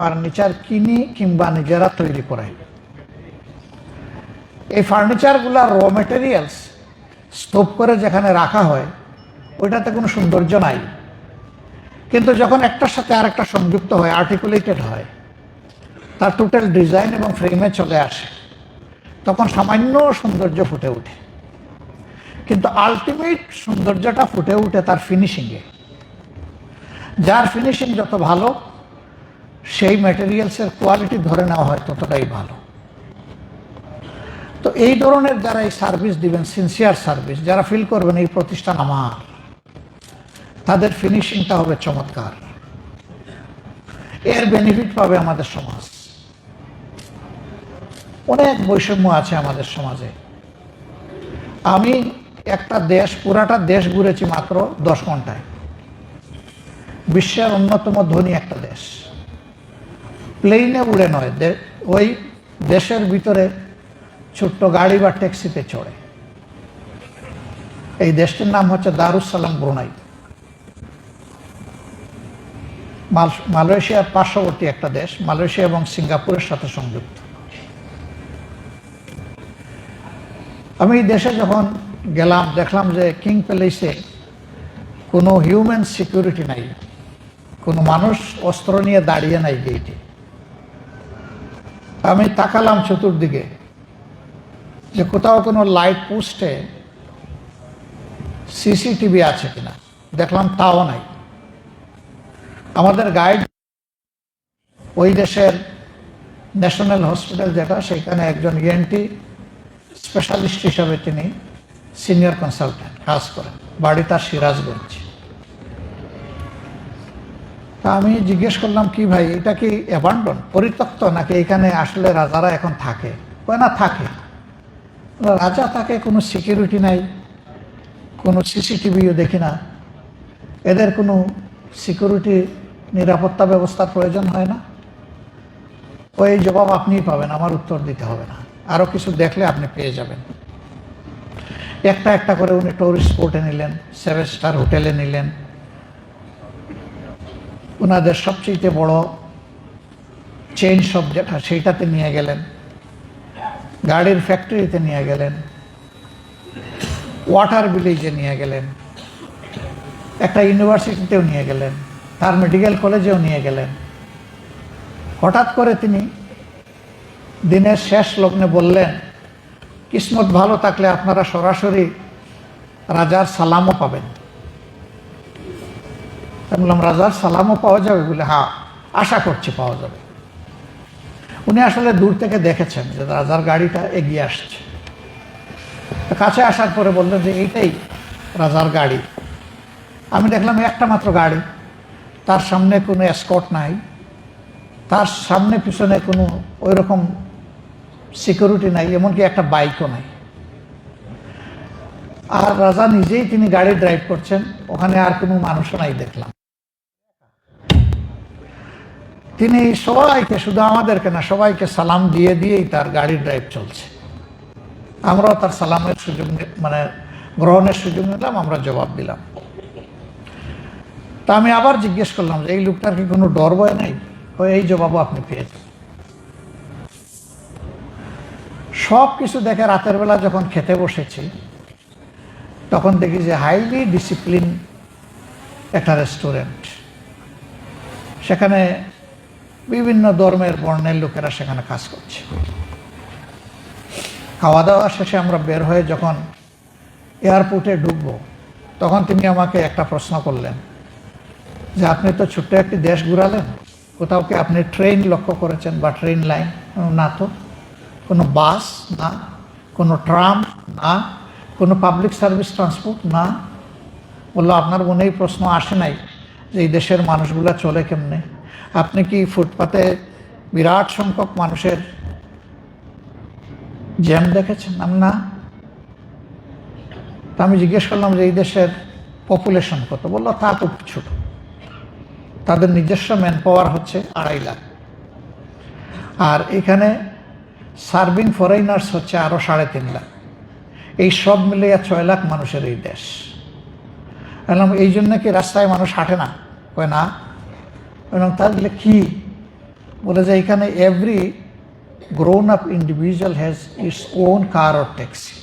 Furniture কিনি কিংবা নিজেরা তৈরি করাই। এই ফার্নিচারগুলো র মেটেরিয়ালস স্তূপ করে যেখানে রাখা হয় ওইটাতে কোনো সৌন্দর্য নাই, কিন্তু যখন একটার সাথে আরেকটা সংযুক্ত হয়, আর্টিকুলেটেড হয়, তার টোটাল ডিজাইন এবং ফ্রেমে চলে আসে, তখন সামান্য সৌন্দর্য ফুটে ওঠে। কিন্তু আলটিমেট সৌন্দর্যটা ফুটে ওঠে তার ফিনিশিংয়ে। যার ফিনিশিং যত ভালো, সেই ম্যাটেরিয়ালসের কোয়ালিটি ধরে নেওয়া হয় ততটাই ভালো। তো এই ধরনের যারা এই সার্ভিস দিবেন, সিনসিয়ার সার্ভিস, যারা ফিল করবেন এই প্রতিষ্ঠান আমার, তাদের ফিনিশিংটা হবে চমৎকার। এর বেনিফিট পাবে আমাদের সমাজ। অনেক বৈষম্য আছে আমাদের সমাজে। আমি একটা দেশ, পুরাটা দেশ ঘুরেছি মাত্র 10 ঘন্টায়। বিশ্বের অন্যতম ধনী একটা দেশ, প্লেনে উড়ে নয়, ওই দেশের ভিতরে ছোট্ট গাড়ি বা ট্যাক্সিতে চড়ে। এই দেশটির নাম হচ্ছে দারুস সালাম ব্রুনাই। মালয়েশিয়ার পার্শ্ববর্তী একটা দেশ, মালয়েশিয়া এবং সিঙ্গাপুরের সাথে সংযুক্ত। আমি এই দেশে যখন গেলাম, দেখলাম যে কিং প্যালেসে কোনো হিউম্যান সিকিউরিটি নাই, কোনো মানুষ অস্ত্র নিয়ে দাঁড়িয়ে নাই গেইটে। আমি তাকালাম চতুর্দিকে যে কোথাও কোনো লাইট পোস্টে সিসিটিভি আছে কিনা, দেখলাম তাও নাই। আমাদের গাইড ওই দেশের ন্যাশনাল হসপিটাল যেটা, সেখানে একজন ইএনটি স্পেশালিস্ট হিসাবে তিনি সিনিয়র কনসালটেন্ট কাজ করেন, বাড়ি তার সিরাজগঞ্জ। তা আমি জিজ্ঞেস করলাম, কি ভাই এটা কি অ্যাবান্ডন, পরিত্যক্ত, নাকি এখানে আসলে রাজারা এখন থাকে? না, থাকে। রাজা থাকে, কোনো সিকিউরিটি নাই, কোনো সিসিটিভিও দেখি না, এদের কোনো সিকিউরিটি নিরাপত্তা ব্যবস্থার প্রয়োজন হয় না। ওই জবাব আপনিই পাবেন, আমার উত্তর দিতে হবে না, আরও কিছু দেখলে আপনি পেয়ে যাবেন। একটা একটা করে উনি টুরিস্ট স্পটে নিলেন, 7 স্টার হোটেলে নিলেন, ওনাদের সবচেয়ে বড় চেইন শপ যেটা, সেইটাতে নিয়ে গেলেন, গাড়ির ফ্যাক্টরিতে নিয়ে গেলেন, ওয়াটার ভিলেজে নিয়ে গেলেন, একটা ইউনিভার্সিটিতেও নিয়ে গেলেন, তার মেডিকেল কলেজেও নিয়ে গেলেন। হঠাৎ করে তিনি দিনের শেষ লগ্নে বললেন, কিসমত ভালো থাকলে আপনারা সরাসরি রাজার সালামও পাবেন। আমি বললাম, রাজার সালামও পাওয়া যাবে? বলে, হ্যাঁ, আশা করছি পাওয়া যাবে। উনি আসলে দূর থেকে দেখেছেন যে রাজার গাড়িটা এগিয়ে আসছে। কাছে আসার পরে বললেন যে এইটাই রাজার গাড়ি। আমি দেখলাম একটা মাত্র গাড়ি, তার সামনে কোনো এসকর্ট নাই, তার সামনে পিছনে কোনো ওই রকম সিকিউরিটি নাই, এমনকি একটা বাইকও নাই। আর রাজা নিজেই তিনি গাড়ি ড্রাইভ করছেন, ওখানে আর কোনো মানুষও নাই দেখলাম। তিনি সবাইকে, শুধু আমাদেরকে না, সবাইকে সালাম দিয়ে দিয়েই তার গাড়ি ড্রাইভ চলছে। আমরাও তার সালামের সুযোগ, গ্রহণের সুযোগ নিলাম, আমরা জবাব দিলাম। তা আমি আবার জিজ্ঞেস করলাম যে এই লোকটার কি কোনো ডর ভয় নাই? এই জবাবও আপনি পেয়েছেন। সব কিছু দেখে রাতের বেলা যখন খেতে বসেছি, তখন দেখি যে হাইলি ডিসিপ্লিন একটা রেস্টুরেন্ট। সেখানে বিভিন্ন ধর্মের বর্ণের লোকেরা সেখানে কাজ করছে। খাওয়া দাওয়া শেষে আমরা বের হয়ে যখন এয়ারপোর্টে ঢুকবো, তখন তিনি আমাকে একটা প্রশ্ন করলেন যে আপনি তো ছোট্ট একটি দেশ ঘুরালেন, কোথাও কি আপনি ট্রেন লক্ষ্য করেছেন বা ট্রেন লাইন? না তো। কোনো বাস না, কোনো ট্রাম না, কোনো পাবলিক সার্ভিস ট্রান্সপোর্ট না। বললো, আপনার মনেই প্রশ্ন আসে নাই যে এই দেশের মানুষগুলা চলে কেমনে? আপনি কি ফুটপাতে বিরাট সংখ্যক মানুষের জ্যাম দেখেছেন? না। তা আমি জিজ্ঞেস করলাম যে এই দেশের পপুলেশন কত? বললো, তা খুব ছোট, তাদের নিজস্ব ম্যান পাওয়ার হচ্ছে 2.5 লাখ, আর এখানে সার্ভিং ফরেনার্স হচ্ছে আরও 3.5 লাখ। এই সব মিলিয়ে 6 লাখ মানুষের এই দেশ। বললাম, এই জন্য কি রাস্তায় মানুষ হাঁটে না? কয় না। বললাম, তাহলে কি? বলে যে এখানে every grown up individual has its own car or taxi.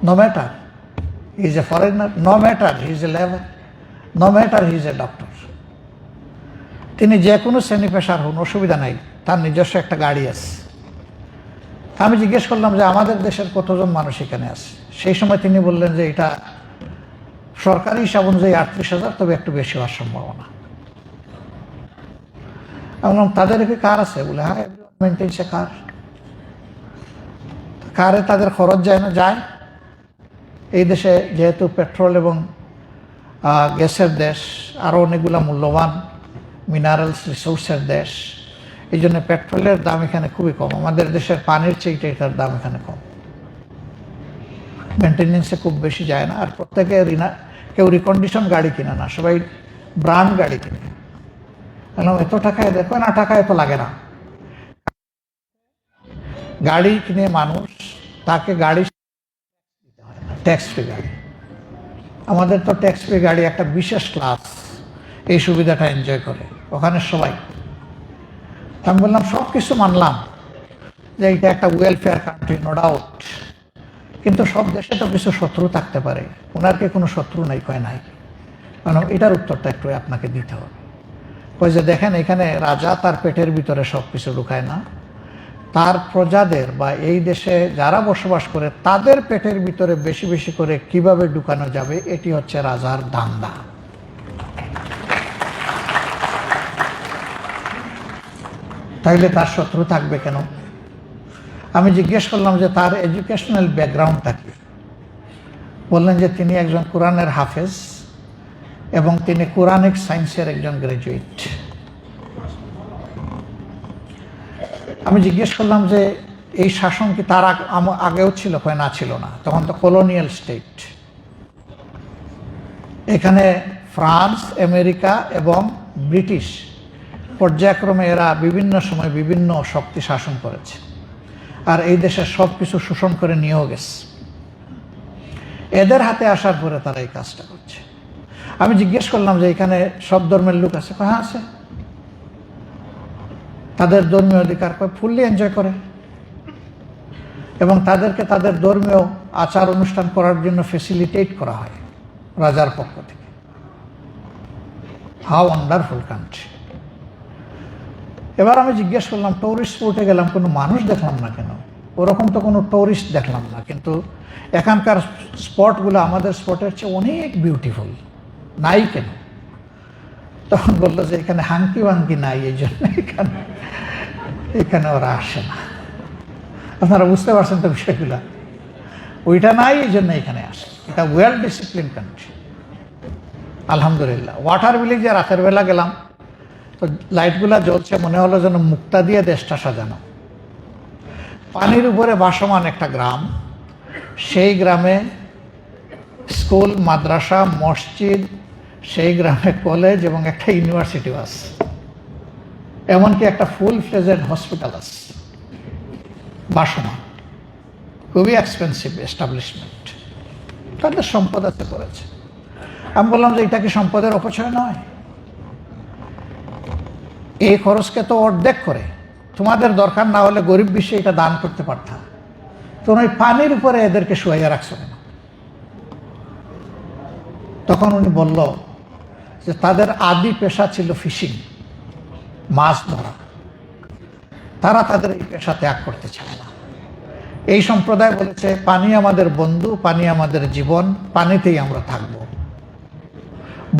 No matter he is a foreigner, no matter he is a labor, no matter he is a doctor. তিনি যে কোনো শ্রেণী পেশার হন, অসুবিধা নাই, তার নিজস্ব একটা গাড়ি আছে। আমি জিজ্ঞেস করলাম যে আমাদের দেশের কতজন মানুষ এখানে আছে। সেই সময় তিনি বললেন যে এটা সরকারি হিসাব অনুযায়ী 38,000, তবে একটু বেশি হওয়ার সম্ভাবনা। আমি বললাম তাদের কি কার আছে? বলে হ্যাঁ, মেনটেন্স এ কার। কারে তাদের খরচ যায় না? যায়। এই দেশে যেহেতু পেট্রোল এবং গ্যাসের দেশ, আরও অনেকগুলো মূল্যবান মিনারেলস রিসোর্সের দেশ, এই জন্য পেট্রোলের দাম এখানে খুবই কম। আমাদের দেশের পানির চেয়ে এটার দাম এখানে কম। মেনটেন্যান্সে খুব বেশি যায় না। আর প্রত্যেকে কেউ রিকন্ডিশন গাড়ি কিনে না, সবাই ব্র্যান্ড গাড়ি কিনে। এত টাকায় দেখো না, টাকা এত লাগে না। গাড়ি কিনে মানুষ, তাকে গাড়ি ট্যাক্স ফ্রি গাড়ি। আমাদের তো ট্যাক্স ফ্রি গাড়ি একটা বিশেষ ক্লাস এই সুবিধাটা এনজয় করে ওখানে সবাই। আমি বললাম সব কিছু মানলাম যে এটা একটা ওয়েলফেয়ার কান্ট্রি, নো ডাউট, কিন্তু সব দেশে তো কিছু শত্রু থাকতে পারে। ওনার কি কোনো শত্রু নাই? কয় নাই। কারণ এটার উত্তরটা একটু আপনাকে দিতে হবে। কয় যে দেখেন, এখানে রাজা তার পেটের ভিতরে সব কিছু ঢুকায় না, তার প্রজাদের বা এই দেশে যারা বসবাস করে তাদের পেটের ভিতরে বেশি বেশি করে কিভাবে ঢুকানো যাবে, এটি হচ্ছে রাজার ধান্দা। তাইলে তার শত্রু থাকবে কেন? আমি জিজ্ঞেস করলাম যে তার এডুকেশনাল ব্যাকগ্রাউন্ডটা কি। বললেন যে তিনি একজন কোরআনের হাফেজ এবং তিনি কোরআনিক সায়েন্সের একজন গ্রাজুয়েট। আমি জিজ্ঞেস করলাম যে এই শাসন কি তার আগেও ছিল? কয় না, ছিল না, তখন তো কলোনিয়াল স্টেট। এখানে ফ্রান্স, আমেরিকা এবং ব্রিটিশ পর্যায়ক্রমে এরা বিভিন্ন সময় বিভিন্ন শক্তি শাসন করেছে, আর এই দেশের সব কিছু শোষণ করে নিয়েও গেছে। এদের হাতে আসার পরে তারা এই কাজটা করছে। আমি জিজ্ঞেস করলাম যে এখানে সব ধর্মের লোক আছে? হ্যাঁ আছে। তাদের ধর্মীয় অধিকার ফুললি এনজয় করে এবং তাদেরকে তাদের ধর্মীয় আচার অনুষ্ঠান করার জন্য ফেসিলিটেট করা হয় রাজার পক্ষ থেকে। How wonderful country. এবার আমি জিজ্ঞেস করলাম ট্যুরিস্ট স্পটে গেলাম, কোনো মানুষ দেখলাম না কেন? ওরকম তো কোনো ট্যুরিস্ট দেখলাম না, কিন্তু এখানকার স্পটগুলো আমাদের স্পটের চেয়ে অনেক বিউটিফুল, নাই কেন? তখন বললো যে এখানে হাঙ্কি ওয়াঙ্কি নাই, এই জন্য এখানে ওরা আসে না। আপনারা বুঝতে পারছেন তো বিষয়গুলো? ওইটা নাই, এই জন্য এখানে আসে। এটা ওয়েল ডিসিপ্লিন কান্ট্রি আলহামদুলিল্লাহ। ওয়াটার ভিলেজে রাতের বেলা গেলাম, তো লাইটগুলা জ্বলছে, মনে হলো যেন মুক্তা দিয়ে দেশটা সাজানো। পানির উপরে ভাসমান একটা গ্রাম, সেই গ্রামে স্কুল, মাদ্রাসা, মসজিদ, সেই গ্রামে কলেজ এবং একটা ইউনিভার্সিটিও আছে, এমনকি একটা ফুল ফ্লেজেড হসপিটাল আছে ভাসমান। খুবই এক্সপেন্সিভ এস্টাবলিশমেন্ট, তাদের সম্পদ আছে করেছে। আমি বললাম যে এটা কি সম্পদের অপচয় নয়? এই খরচকে তো অর্ধেক করে, তোমাদের দরকার না হলে গরিব বিশ্বে এটা দান করতে পারতাম, তোমরা ওই পানির উপরে এদেরকে শুয়াইয়া রাখছো কেন? তখন উনি বলল যে তাদের আদি পেশা ছিল ফিশিং, মাছ ধরা। তারা তাদের এই পেশা ত্যাগ করতে চায় না। এই সম্প্রদায় বলেছে পানি আমাদের বন্ধু, পানি আমাদের জীবন, পানিতেই আমরা থাকব।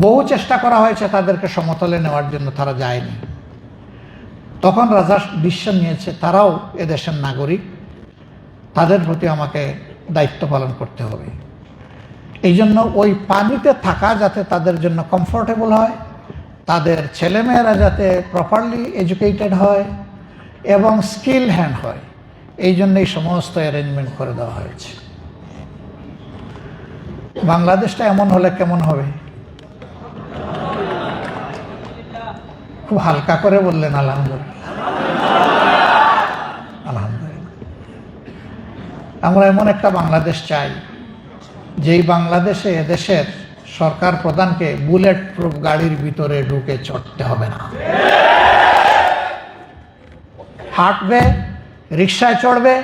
বহু চেষ্টা করা হয়েছে তাদেরকে সমতলে নেওয়ার জন্য, তারা যায়নি। তখন রাজা ডিসিশন নিয়েছে তারাও এদেশের নাগরিক, তাদের প্রতি আমাকে দায়িত্ব পালন করতে হবে। এই জন্য ওই পানিতে থাকা যাতে তাদের জন্য কমফোর্টেবল হয়, তাদের ছেলেমেয়েরা যাতে প্রপারলি এডুকেটেড হয় এবং স্কিল হ্যান্ড হয়, এই জন্য এই সমস্ত অ্যারেঞ্জমেন্ট করে দেওয়া হয়েছে। বাংলাদেশটা এমন হলে কেমন হবে? খুব হালকা করে বললেন আলহামদুলিল্লাহ। আলহামদুলিল্লাহ। আমরা এমন একটা বাংলাদেশ চাই যেই বাংলাদেশে এদেশের সরকার প্রধানকে বুলেট প্রুফ গাড়ির ভিতরে ঢুকে চড়তে হবে না। হাঁটবে, রিক্সায় চড়বে,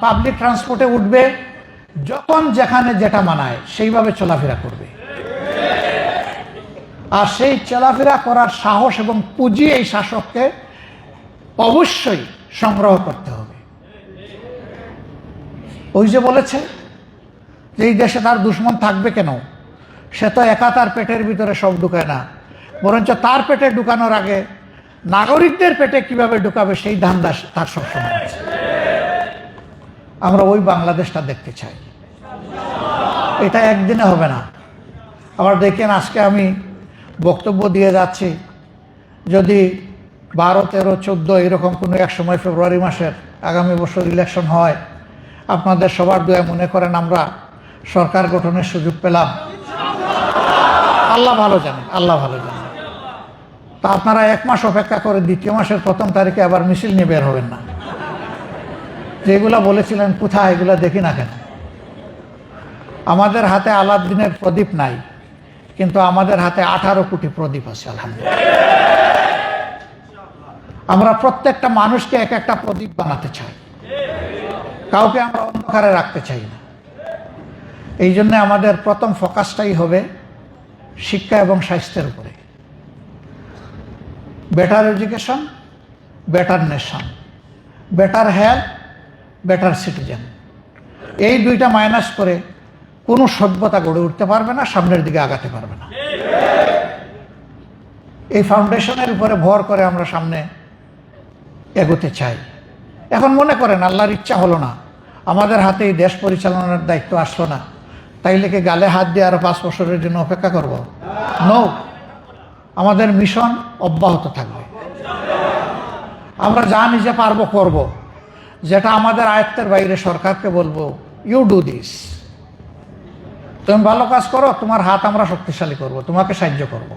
পাবলিক ট্রান্সপোর্টে উঠবে, যখন যেখানে যেটা মানায় সেইভাবে চলাফেরা করবে। আর সেই চলাফেরা করার সাহস এবং পুঁজি এই শাসককে অবশ্যই সংগ্রহ করতে হবে। ওই যে বলেছে যে এই দেশে তার দুশ্মন থাকবে কেন, সে তো একা তার পেটের ভিতরে সব ঢুকায় না, বরঞ্চ তার পেটে ঢুকানোর আগে নাগরিকদের পেটে কিভাবে ঢুকাবে সেই ধান্দা তার সবসময় আছে। আমরা ওই বাংলাদেশটা দেখতে চাই। এটা একদিনে হবে না। আবার দেখেন, আজকে আমি বক্তব্য দিয়ে যাচ্ছি, যদি 12, 13, 14 এরকম কোনো এক সময় ফেব্রুয়ারি মাসের আগামী বছর ইলেকশন হয়, আপনাদের সবার দোয়া মনে করেন আমরা সরকার গঠনের সুযোগ পেলাম, আল্লাহ ভালো জানেন, আল্লাহ ভালো জানেন, তা আপনারা 1 মাস অপেক্ষা করে 2য় মাসের 1ম তারিখে আবার মিছিল নিয়ে বের হবেন না। যেগুলা বলেছিলেন কোথায়, এগুলা দেখি না কেন? আমাদের হাতে আলাদিনের প্রদীপ নাই, কিন্তু আমাদের হাতে 18 কোটি প্রদীপ আছে আলহামদুলিল্লাহ। আমরা প্রত্যেকটা মানুষকে এক একটা প্রদীপ বানাতে চাই, কাউকে আমরা অন্ধকারে রাখতে চাই না। এই জন্য আমাদের প্রথম ফোকাসটাই হবে শিক্ষা এবং স্বাস্থ্যের উপরে। Better education, better nation, better health, better citizen, এই দুইটা মাইনাস করে কোনো সভ্যতা গড়ে উঠতে পারবে না, সামনের দিকে আগাতে পারবে না। এই ফাউন্ডেশনের উপরে ভর করে আমরা সামনে এগোতে চাই। এখন মনে করেন আল্লাহর ইচ্ছা হলো না, আমাদের হাতে এই দেশ পরিচালনার দায়িত্ব আসলো না, তাইলে কি গালে হাত দিয়ে আরো 5 বছরের জন্য অপেক্ষা করব? নো, আমাদের মিশন অব্যাহত থাকবে। আমরা যা নিজে পারবো করব, যেটা আমাদের আয়ত্তের বাইরে সরকারকে বলবো ইউ ডু দিস, তুমি ভালো কাজ করো, তোমার হাত আমরা শক্তিশালী করব, তোমাকে সাহায্য করব।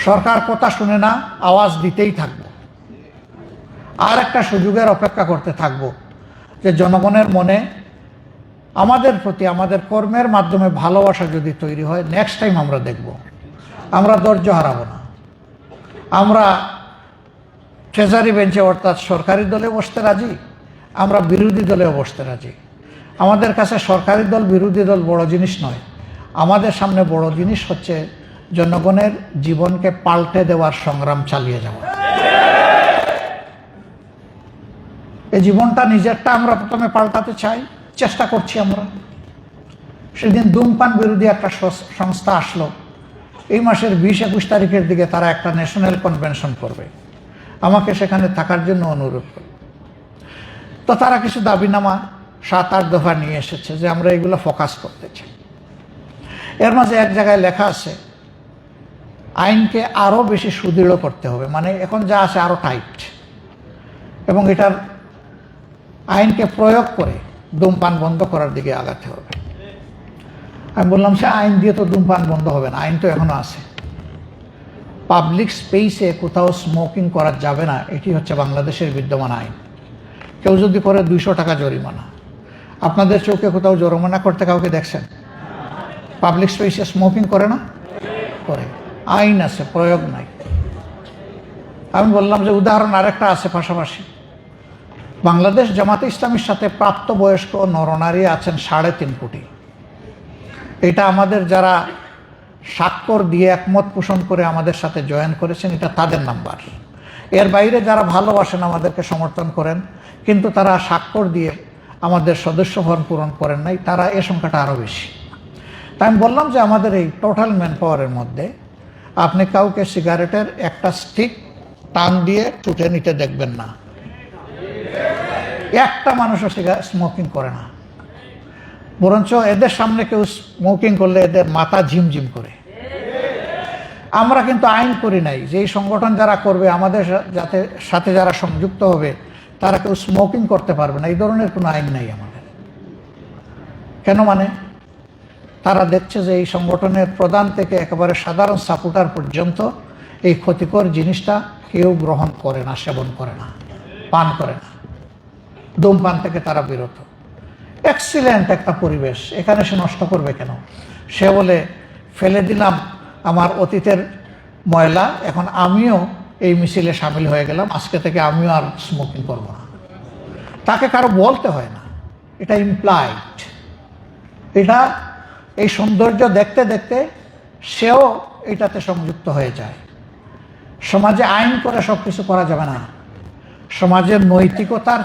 সরকার কথা শুনে না, আওয়াজ দিতেই থাকবো। আর একটা সুযোগের অপেক্ষা করতে থাকবো, যে জনগণের মনে আমাদের প্রতি আমাদের কর্মের মাধ্যমে ভালোবাসা যদি তৈরি হয়, নেক্সট টাইম আমরা দেখব। আমরা ধৈর্য হারাবো না। আমরা ট্রেজারি বেঞ্চে অর্থাৎ সরকারি দলে বসতে রাজি, আমরা বিরোধী দলেও বসতে রাজি। আমাদের কাছে সরকারি দল বিরোধী দল বড় জিনিস নয়, আমাদের সামনে বড় জিনিস হচ্ছে জনগণের জীবনকে পাল্টে দেওয়ার সংগ্রাম চালিয়ে যাওয়া। এই জীবনটা নিজেরটা আমরা প্রথমে পাল্টাতে চাই, চেষ্টা করছি আমরা। সেদিন ধূমপান বিরোধী একটা সংস্থা আসলো, এই মাসের 20-21 তারিখের দিকে তারা একটা ন্যাশনাল কনভেনশন করবে, আমাকে সেখানে থাকার জন্য অনুরোধ করে। তো তারা কিছু দাবিনামা 7-8 দফা নিয়ে এসেছে যে আমরা এগুলো ফোকাস করতে চাই। এর মাঝে এক জায়গায় লেখা আছে আইনকে আরো বেশি সুদৃঢ় করতে হবে, মানে এখন যা আছে আরো টাইট, এবং এটার আইনকে প্রয়োগ করে ধূমপান বন্ধ করার দিকে আগাতে হবে। আমি বললাম সে আইন দিয়ে তো ধূমপান বন্ধ হবে না, আইন তো এখনো আছে। পাবলিক স্পেসে কোথাও স্মোকিং করা যাবে না, এটি হচ্ছে বাংলাদেশের বিদ্যমান আইন। কেউ যদি করে 200 টাকা জরিমানা। আপনাদের চোখে কোথাও জরিমানা করতে কাউকে দেখছেন? পাবলিক স্পেসে স্মোকিং করে না? করে। আইন আছে, প্রয়োগ নাই। আমি বললাম যে উদাহরণ আরেকটা আছে পাশাপাশি। বাংলাদেশ জামাতে ইসলামীর সাথে প্রাপ্তবয়স্ক নরনারী আছেন 3.5 কোটি। এটা আমাদের যারা স্বাক্ষর দিয়ে একমত পোষণ করে আমাদের সাথে জয়েন করেছেন, এটা তাদের নাম্বার। এর বাইরে যারা ভালোবাসেন, আমাদেরকে সমর্থন করেন, কিন্তু তারা স্বাক্ষর দিয়ে আমাদের সদস্য ফর্ম পূরণ করেন নাই, তারা এ সংখ্যাটা আরও বেশি। তাই আমি বললাম যে আমাদের এই টোটাল ম্যান পাওয়ারের মধ্যে আপনি কাউকে সিগারেটের একটা স্টিক টান দিয়ে ছুটে নিতে দেখবেন না। একটা মানুষও স্মোকিং করে না, বরঞ্চ এদের সামনে কেউ স্মোকিং করলে এদের মাথা ঝিমঝিম করে। আমরা কিন্তু আইন করি নাই যে এই সংগঠন যারা করবে, আমাদের সাথে যারা সংযুক্ত হবে, তারা কেউ স্মোকিং করতে পারবে না, এই ধরনের কোনো আইন নাই আমাদের। কেন? মানে তারা দেখছে যে এই সংগঠনের প্রধান থেকে একেবারে সাধারণ সাপোর্টার পর্যন্ত এই ক্ষতিকর জিনিসটা কেউ গ্রহণ করে না, সেবন করে না, পান করে না। ধূমপান থেকে তারা বিরত। এক্সিলেন্ট একটা পরিবেশ, এখানে সে নষ্ট করবে কেন? সে বলে ফেলে দিলাম আমার অতীতের ময়লা, এখন আমিও এই মিছিলে সামিল হয়ে গেলাম, আজকে থেকে আমিও আর স্মোকিং করব না। তাকে কারো বলতে হয় না, এটা ইমপ্লাইড। এটা এই সৌন্দর্য দেখতে দেখতে সেও এটাতে সংযুক্ত হয়ে যায়। সমাজে আইন করে সব কিছু করা যাবে না, সমাজের নৈতিকতার